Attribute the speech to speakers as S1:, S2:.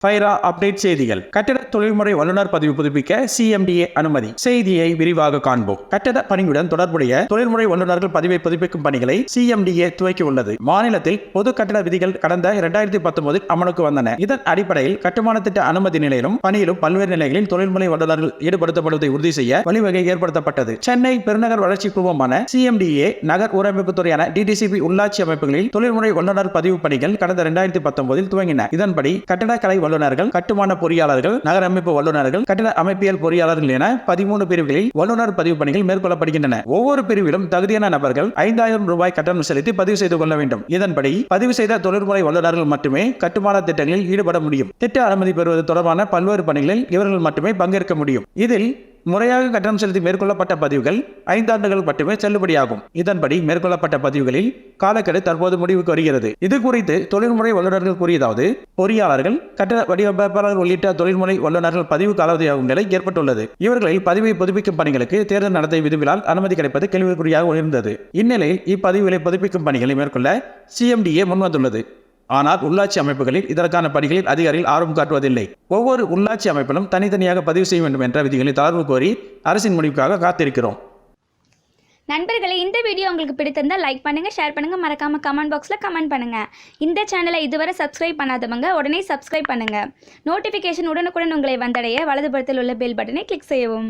S1: Faira update செய்திகள். கட்டட தொழில்முறை வல்லுநர் பதிவு புதுப்பிக்க CMDA அனுமதி. செய்தியை விரிவாக காண்போம். கட்டட பணியுடன் தொடர்புடைய தொழில்முறை வல்லுநர்கள் பதிவை புதுப்பிக்கும் பணிகளை CMDA துவக்கியுள்ளது. மாநிலத்தில் பொது கட்டட விதிகள் கடந்த 2019 அமலுக்கு வந்தன. இதன் அடிப்படையில் கட்டுமான திட்ட அனுமதி நிலையிலும் பணியிலும் பல்வேறு நிலைகளில் தொழில்முறை வல்லுநர்கள் ஈடுபடுத்தப்படுவதை உறுதி செய்ய வழிவகை ஏற்படுத்தப்பட்டது. சென்னை பெருநகர் வளர்ச்சி குழுமமான CMDA நகர் ஊரமைப்பு துறையான DTCP உள்ளாட்சி அமைப்புகளில் தொழில்முறை வல்லுநர் பதிவு பணிகள் கடந்த 2019 துவங்கின. இதன்படி கட்டடக்கலை வல்லுநர்கள், கட்டுமான பொறியாளர்கள், நகர அமைப்பு வல்லுநர்கள், கட்டிட அமைப்பியல் பொறியாளர்கள் என 13 பிரிவுகளில் வல்லுநர் பதிவு பணிகள் மேற்கொள்ளப்படுகின்றன. ஒவ்வொரு பிரிவிலும் தகுதியான நபர்கள் 5000 ரூபாய் கட்டணம் செலுத்தி பதிவு செய்து கொள்ள வேண்டும். இதன்படி பதிவு செய்த தொழில்முறை வல்லுநர்கள் மட்டுமே கட்டுமான திட்டங்களில் ஈடுபட முடியும். திட்ட அனுமதி பெறுவது தொடர்பான பல்வேறு பணிகளில் இவர்கள் மட்டுமே பங்கேற்க முடியும். இதில் முறையாக கட்டணம் செலுத்தி மேற்கொள்ளப்பட்ட பதிவுகள் 5 ஆண்டுகள் மட்டுமே செல்லுபடியாகும். இதன்படி மேற்கொள்ளப்பட்ட பதிவுகளில் காலக்கெடு தற்போது முடிவுக்கு வருகிறது. இது குறித்து தொழில்முறை வல்லுநர்கள் கூறியதாவது, பொறியாளர்கள், கட்டட வடிவமைப்பாளர்கள் உள்ளிட்ட தொழில்முறை வல்லுநர்கள் பதிவு காலாவதியாகும் நிலை ஏற்பட்டுள்ளது. இவர்களில் பதிவை புதுப்பிக்கும் பணிகளுக்கு தேர்தல் நடத்தை விதிகளால் அனுமதி கிடைப்பது கேள்விக்குறியாக உயர்ந்தது. இந்நிலையில் இப்பதிவுகளை புதுப்பிக்கும் பணிகளை மேற்கொள்ள CMDA முன்வந்துள்ளது. ஆனால் உள்ளாட்சி அமைப்புகளில் இதற்கான பணிகளில் அதிகாரிகள் ஆர்வம் காட்டுவதில்லை. ஒவ்வொரு உள்ளாட்சி அமைப்பிலும் தனித்தனியாக பதிவு செய்ய வேண்டும் என்ற விதிகளை தளர்வு கோரி அரசின் முடிவுக்காக காத்திருக்கிறோம்.
S2: நண்பர்களே, இந்த வீடியோ உங்களுக்கு பிடித்திருந்தால் லைக் பண்ணுங்கள், ஷேர் பண்ணுங்கள், மறக்காமல் கமெண்ட் பாக்ஸில் கமெண்ட் பண்ணுங்கள். இந்த சேனலை இதுவரை சப்ஸ்கிரைப் பண்ணாதவங்க உடனே சப்ஸ்கிரைப் பண்ணுங்கள். நோட்டிஃபிகேஷன் உடனுக்குடன் உங்களை வந்தடைய வலதுபுறத்தில் உள்ள பெல் பட்டனை கிளிக் செய்யவும்.